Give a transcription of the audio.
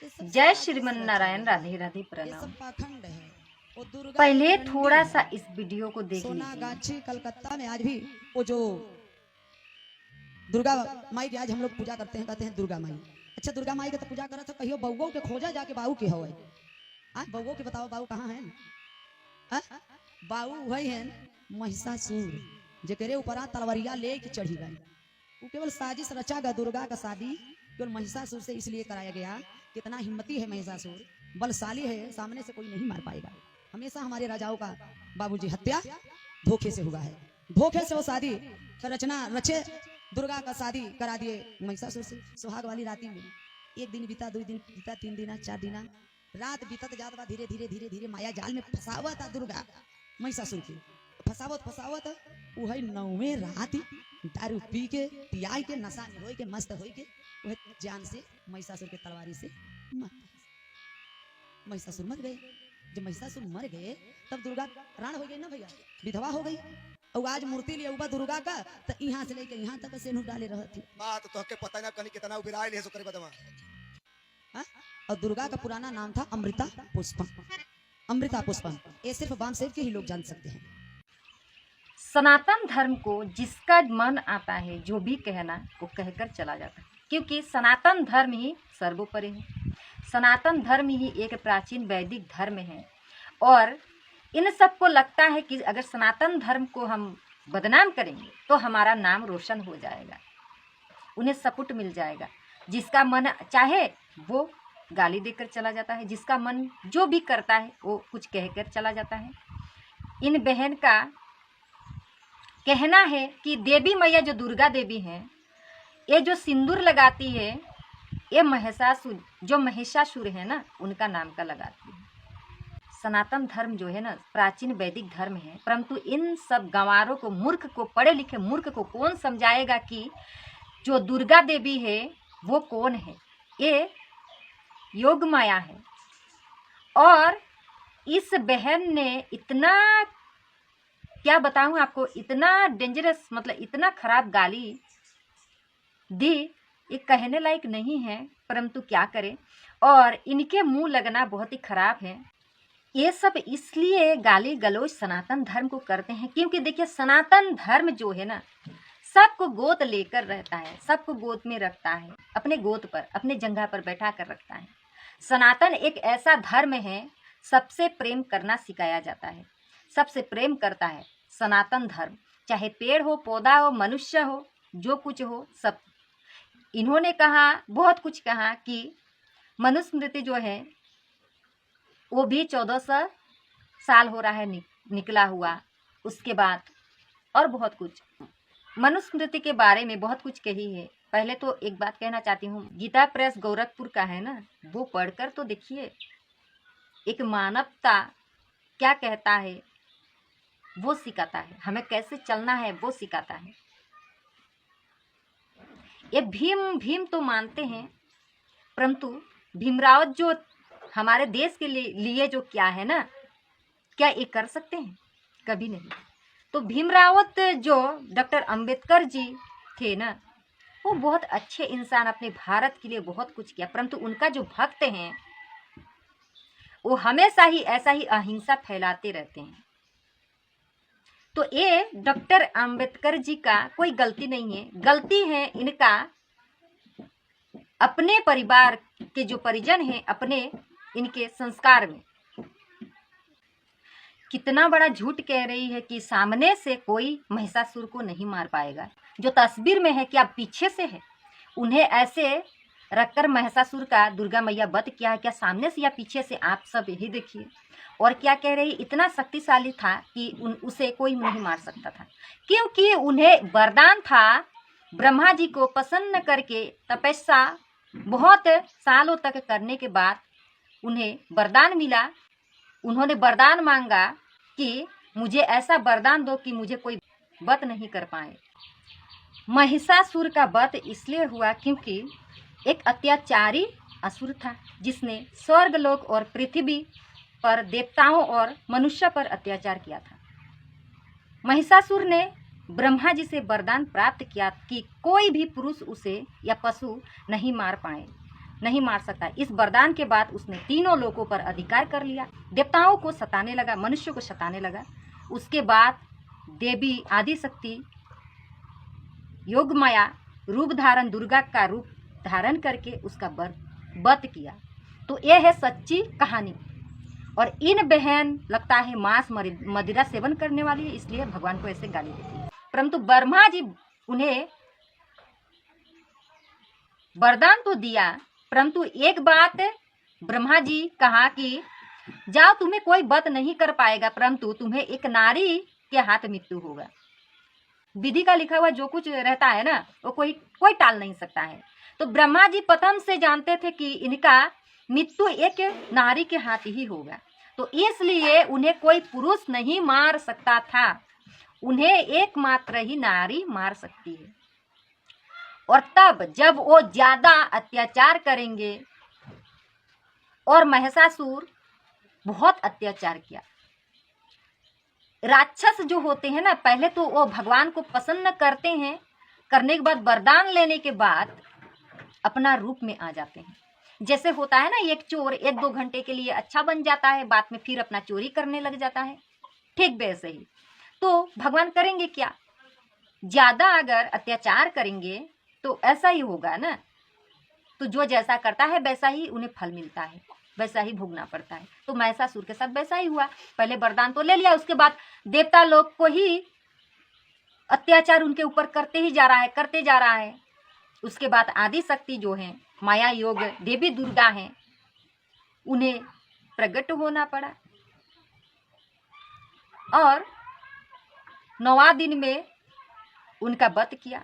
जय श्रीमन नारायण, राधे राधे, ये प्रणाम। सब पाखंड है। वो दुर्गा पहले एक थोड़ा मंदिर सा है। इस वीडियो को देख लीजिए। सोनागाछी कलकत्ता में आज भी वो जो दुर्गा माई की आज हम लोग पूजा करते हैं, कहते हैं दुर्गा माई। अच्छा, दुर्गा माई के तो पूजा करा तो कहियो बउओ के खोजा जाके बाऊ के होए। आज बउओ के बताओ, बाऊ कहाँ है? बाऊ वही है महिषासुर, जेकरे ऊपर तलवरिया ले के चढ़ी गई। वो केवल साजिश रचा गया। दुर्गा का शादी केवल महिषासुर से इसलिए कराया गया। कितना हिम्मती है महिषासुर, बलशाली है, सामने से कोई नहीं मार पाएगा। हमेशा हमारे राजाओं का बाबूजी हत्या धोखे से हुआ है। धोखे से वो शादी का रचना रचे, दुर्गा का शादी करा दिए महिषासुर से। सुहाग वाली राती में एक दिन बीता, 2 दिन बीता, 3 दिन, 4 दिन, रात बीतत जात बा। धीरे धीरे धीरे धीरे माया जाल में फसावत दुर्गा महिषासुर की। फसावत फसावत वही 9वें रात दारू पी के पियाई के नशा में होई के मस्त होई के वह जान से महिषासुर के तलवारी से महिषासुर मर गए। जब महिषासुर मर गए तब दुर्गा राण हो गई ना भैया, विधवा हो गई। और आज मूर्ति लिए उबा दुर्गा का तो यहाँ से लेके यहाँ तक सेनूर डाले रह थी। बात तो के पता ना कनी कितना उबिराय ले सो करे बदमा। और दुर्गा का पुराना नाम था अमृता पुष्पम। अमृता पुष्पम ये सिर्फ बामसेव के ही लोग जान सकते हैं। सनातन धर्म को जिसका मन आता है जो भी कहना वो कहकर चला जाता है, क्योंकि सनातन धर्म ही सर्वोपरि है। सनातन धर्म ही एक प्राचीन वैदिक धर्म है। और इन सबको लगता है कि अगर सनातन धर्म को हम बदनाम करेंगे तो हमारा नाम रोशन हो जाएगा, उन्हें सपोर्ट मिल जाएगा। जिसका मन चाहे वो गाली देकर चला जाता है, जिसका मन जो भी करता है वो कुछ कहकर चला जाता है। इन बहन का कहना है कि देवी मैया जो दुर्गा देवी हैं, ये जो सिंदूर लगाती है ये महिषासुर है ना, उनका नाम का लगाती है। सनातन धर्म जो है ना प्राचीन वैदिक धर्म है, परंतु इन सब गंवारों को, मूर्ख को, पढ़े लिखे मूर्ख को कौन समझाएगा कि जो दुर्गा देवी है वो कौन है। ये योग माया है। और इस बहन ने इतना, क्या बताऊं आपको, इतना डेंजरस, मतलब इतना खराब गाली दी, ये कहने लायक नहीं है, परंतु क्या करें। और इनके मुंह लगना बहुत ही खराब है। ये सब इसलिए गाली गलौज सनातन धर्म को करते हैं क्योंकि देखिए सनातन धर्म जो है ना सबको गोद लेकर रहता है, सबको गोद में रखता है, अपने गोद पर, अपने जंघा पर बैठा कर रखता है। सनातन एक ऐसा धर्म है, सबसे प्रेम करना सिखाया जाता है, सबसे प्रेम करता है सनातन धर्म। चाहे पेड़ हो, पौधा हो, मनुष्य हो, जो कुछ हो, सब। इन्होंने कहा, बहुत कुछ कहा कि मनुस्मृति जो है वो भी 1400 साल हो रहा है निकला हुआ। उसके बाद और बहुत कुछ मनुस्मृति के बारे में बहुत कुछ कही है। पहले तो एक बात कहना चाहती हूँ, गीता प्रेस गोरखपुर का है ना, वो पढ़कर तो देखिए एक मानवता क्या कहता है वो सिखाता है, हमें कैसे चलना है वो सिखाता है। ये भीम तो मानते हैं, परंतु भीमराव जो हमारे देश के लिए जो क्या है ना, क्या ये कर सकते हैं? कभी नहीं। तो भीमरावत जो डॉक्टर अंबेडकर जी थे ना, वो बहुत अच्छे इंसान, अपने भारत के लिए बहुत कुछ किया, परंतु उनका जो भक्त हैं वो हमेशा ही ऐसा ही अहिंसा फैलाते रहते हैं। तो ये डॉक्टर अंबेडकर जी का कोई गलती नहीं है, गलती है इनका अपने परिवार के जो परिजन हैं, अपने इनके संस्कार में। कितना बड़ा झूठ कह रही है कि सामने से कोई महिषासुर को नहीं मार पाएगा। जो तस्वीर में है, क्या पीछे से है? उन्हें ऐसे रखकर महिषासुर का दुर्गा मैया वध किया है, क्या सामने से या पीछे से? आप सब यही देखिए। और क्या कह रही, इतना शक्तिशाली था कि उसे कोई नहीं मार सकता था, क्योंकि उन्हें वरदान था। ब्रह्मा जी को प्रसन्न करके तपस्या बहुत सालों तक करने के बाद उन्हें वरदान मिला। उन्होंने वरदान मांगा कि मुझे ऐसा वरदान दो कि मुझे कोई वध नहीं कर पाए। महिषासुर का वध इसलिए हुआ क्योंकि एक अत्याचारी असुर था जिसने स्वर्गलोक और पृथ्वी पर देवताओं और मनुष्य पर अत्याचार किया था। महिषासुर ने ब्रह्मा जी से वरदान प्राप्त किया कि कोई भी पुरुष उसे या पशु नहीं मार पाए। नहीं मार सकता। इस वरदान के बाद उसने तीनों लोकों पर अधिकार कर लिया, देवताओं को सताने लगा, मनुष्य को सताने लगा। उसके बाद देवी आदिशक्ति योगमाया रूप धारण, दुर्गा का रूप धारण करके उसका वध किया। तो ये है सच्ची कहानी। और इन बहन लगता है मांस मदिरा सेवन करने वाली है, इसलिए भगवान को ऐसे गाली देती है। परंतु ब्रह्मा जी उन्हें वरदान तो दिया, परंतु एक बात ब्रह्मा जी कहा कि जाओ, तुम्हें कोई वध नहीं कर पाएगा, परंतु तुम्हें एक नारी के हाथ मृत्यु होगा। विधि का लिखा हुआ जो कुछ रहता है ना, वो कोई टाल नहीं सकता है। तो ब्रह्मा जी प्रथम से जानते थे कि इनका मृत्यु एक नारी के हाथ ही होगा, तो इसलिए उन्हें कोई पुरुष नहीं मार सकता था, उन्हें एकमात्र ही नारी मार सकती है। और तब जब वो ज्यादा अत्याचार करेंगे, और महिषासुर बहुत अत्याचार किया। राक्षस जो होते हैं ना, पहले तो वो भगवान को पसंद करते हैं, करने के बाद वरदान लेने के बाद अपना रूप में आ जाते हैं। जैसे होता है ना, एक चोर 1-2 घंटे के लिए अच्छा बन जाता है, बाद में फिर अपना चोरी करने लग जाता है, ठीक वैसे ही। तो भगवान करेंगे क्या, ज्यादा अगर अत्याचार करेंगे तो ऐसा ही होगा ना। तो जो जैसा करता है वैसा ही उन्हें फल मिलता है, वैसा ही भोगना पड़ता है। तो महिषासुर के साथ वैसा ही हुआ। पहले वरदान तो ले लिया, उसके बाद देवता लोग को ही अत्याचार उनके ऊपर करते ही जा रहा है, करते जा रहा है। उसके बाद आदिशक्ति जो है, माया योग देवी दुर्गा हैं, उन्हें प्रकट होना पड़ा और 9वां दिन में उनका वध किया।